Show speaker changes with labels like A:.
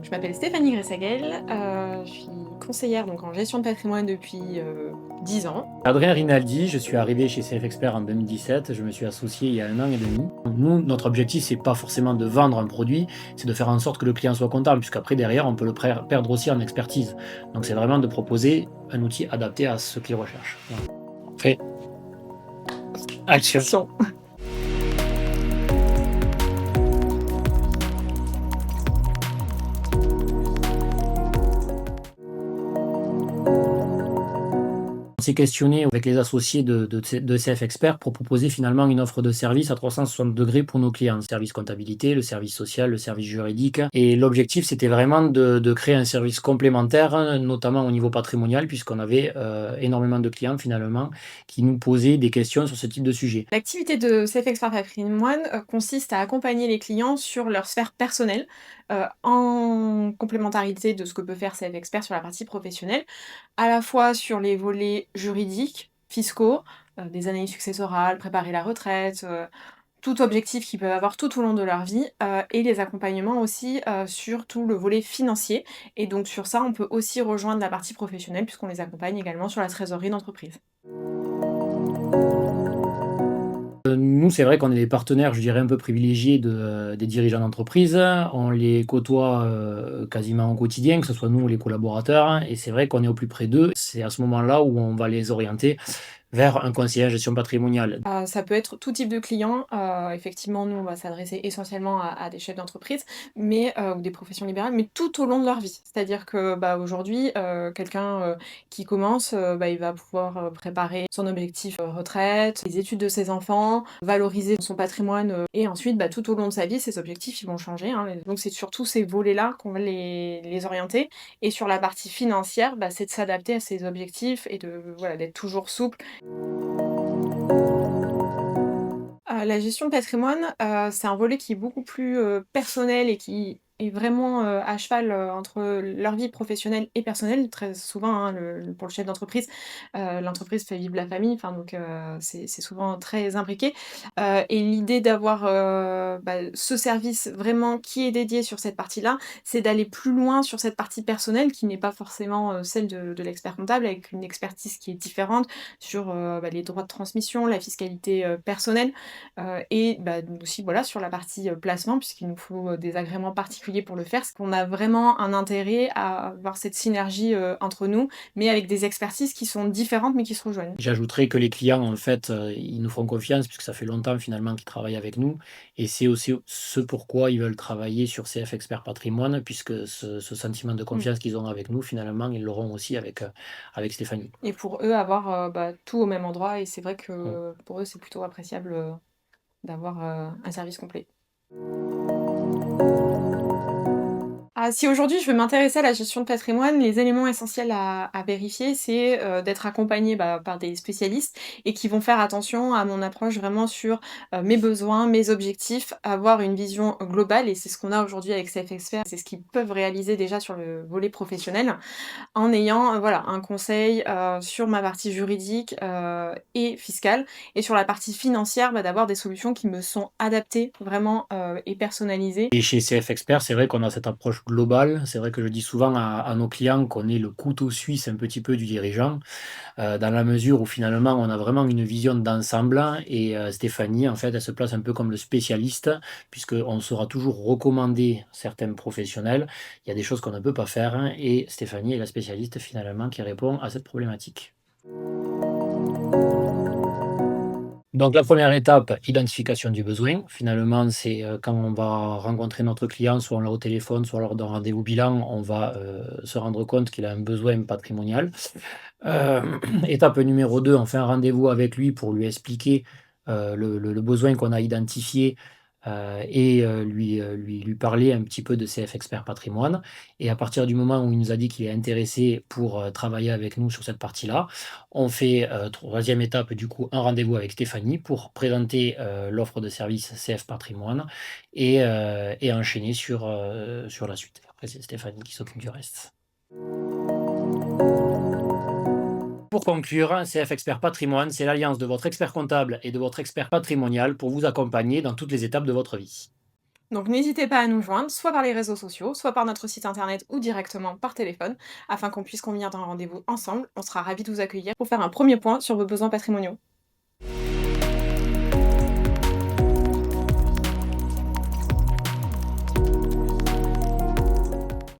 A: Je m'appelle Stéphanie Gressagel, je suis conseillère donc en gestion de patrimoine depuis, 10 ans.
B: Adrien Rinaldi, je suis arrivé chez CF Expert en 2017, je me suis associé il y a 1 an et demi. Nous, notre objectif, c'est pas forcément de vendre un produit, c'est de faire en sorte que le client soit content, puisqu'après derrière, on peut le perdre aussi en expertise. Donc c'est vraiment de proposer un outil adapté à ce qu'il recherche. Voilà. Fait, action. On s'est questionné avec les associés de CF Expert pour proposer finalement une offre de service à 360 degrés pour nos clients. Le service comptabilité, le service social, le service juridique. Et l'objectif, c'était vraiment de créer un service complémentaire, notamment au niveau patrimonial, puisqu'on avait énormément de clients finalement qui nous posaient des questions sur ce type de sujet.
A: L'activité de CF Expert Patrimoine, consiste à accompagner les clients sur leur sphère personnelle, en complémentarité de ce que peut faire CF Expert sur la partie professionnelle, à la fois sur les volets juridiques, fiscaux, des analyses successorales, préparer la retraite, tout objectif qu'ils peuvent avoir tout au long de leur vie, et les accompagnements aussi, sur tout le volet financier et donc sur ça, on peut aussi rejoindre la partie professionnelle puisqu'on les accompagne également sur la trésorerie d'entreprise.
B: Nous, c'est vrai qu'on est des partenaires, je dirais, un peu privilégiés des dirigeants d'entreprise. On les côtoie quasiment au quotidien, que ce soit nous ou les collaborateurs. Et c'est vrai qu'on est au plus près d'eux. C'est à ce moment-là où on va les orienter vers un conseiller en gestion patrimoniale.
A: Ça peut être tout type de client, effectivement, nous, on va s'adresser essentiellement à des chefs d'entreprise, mais ou des professions libérales, mais tout au long de leur vie. C'est-à-dire que, bah, aujourd'hui, quelqu'un, qui commence, bah, il va pouvoir, préparer son objectif, retraite, les études de ses enfants, valoriser son patrimoine, et ensuite, bah, tout au long de sa vie, ses objectifs, ils vont changer, hein, donc c'est sur tous ces volets-là qu'on va les orienter et sur la partie financière, bah, c'est de s'adapter à ses objectifs et de voilà, d'être toujours souple. La gestion de patrimoine, c'est un volet qui est beaucoup plus, personnel et qui est vraiment, à cheval, entre leur vie professionnelle et personnelle. Très souvent, hein, pour le chef d'entreprise, l'entreprise fait vivre la famille, enfin donc c'est souvent très imbriqué, et l'idée d'avoir, bah, ce service vraiment qui est dédié sur cette partie-là, c'est d'aller plus loin sur cette partie personnelle qui n'est pas forcément, celle de l'expert comptable avec une expertise qui est différente sur, bah, les droits de transmission, la fiscalité, personnelle. Et bah, aussi voilà sur la partie, placement puisqu'il nous faut, des agréments particuliers pour le faire. Parce qu'on a vraiment un intérêt à avoir cette synergie, entre nous, mais avec des expertises qui sont différentes mais qui se rejoignent.
B: J'ajouterais que les clients, en fait, ils nous font confiance puisque ça fait longtemps finalement qu'ils travaillent avec nous et c'est aussi ce pourquoi ils veulent travailler sur CF Expert Patrimoine puisque ce sentiment de
A: Mmh.
B: confiance qu'ils ont avec nous, finalement, ils l'auront aussi avec Stéphanie.
A: Et pour eux avoir, bah, tout au même endroit et c'est vrai
B: Mmh.
A: que pour eux c'est plutôt appréciable, d'avoir, un service complet. Ah, si aujourd'hui je veux m'intéresser à la gestion de patrimoine, les éléments essentiels à vérifier, c'est, d'être accompagnée, bah, par des spécialistes et qui vont faire attention à mon approche vraiment sur, mes besoins, mes objectifs, avoir une vision globale et c'est ce qu'on a aujourd'hui avec CF Expert. C'est ce qu'ils peuvent réaliser déjà sur le volet professionnel. En ayant, voilà, un conseil, sur ma partie juridique, et fiscale et sur la partie financière, bah, d'avoir des solutions qui me sont adaptées vraiment, et personnalisées.
B: Et chez CF Expert, c'est vrai qu'on a cette approche globale. C'est vrai que je dis souvent à nos clients qu'on est le couteau suisse un petit peu du dirigeant. Dans la mesure où finalement on a vraiment une vision d'ensemble et Stéphanie, en fait, elle se place un peu comme le spécialiste puisqu'on saura toujours recommander certains professionnels. Il y a des choses qu'on ne peut pas faire et Stéphanie est la spécialiste finalement qui répond à cette problématique. Donc la première étape, identification du besoin. Finalement, c'est, quand on va rencontrer notre client, soit on l'a au téléphone, soit lors d'un rendez-vous bilan, on va, se rendre compte qu'il a un besoin patrimonial. Étape numéro 2, on fait un rendez-vous avec lui pour lui expliquer, le besoin qu'on a identifié, et lui parler un petit peu de CF Expert Patrimoine et à partir du moment où il nous a dit qu'il est intéressé pour, travailler avec nous sur cette partie-là, on fait, 3e étape du coup, un rendez-vous avec Stéphanie pour présenter, l'offre de service CF Patrimoine et enchaîner sur la suite. Après c'est Stéphanie qui s'occupe du reste. Pour conclure, CF Expert Patrimoine, c'est l'alliance de votre expert comptable et de votre expert patrimonial pour vous accompagner dans toutes les étapes de votre vie.
A: Donc n'hésitez pas à nous joindre, soit par les réseaux sociaux, soit par notre site internet ou directement par téléphone, afin qu'on puisse convenir d'un rendez-vous ensemble. On sera ravis de vous accueillir pour faire un premier point sur vos besoins patrimoniaux.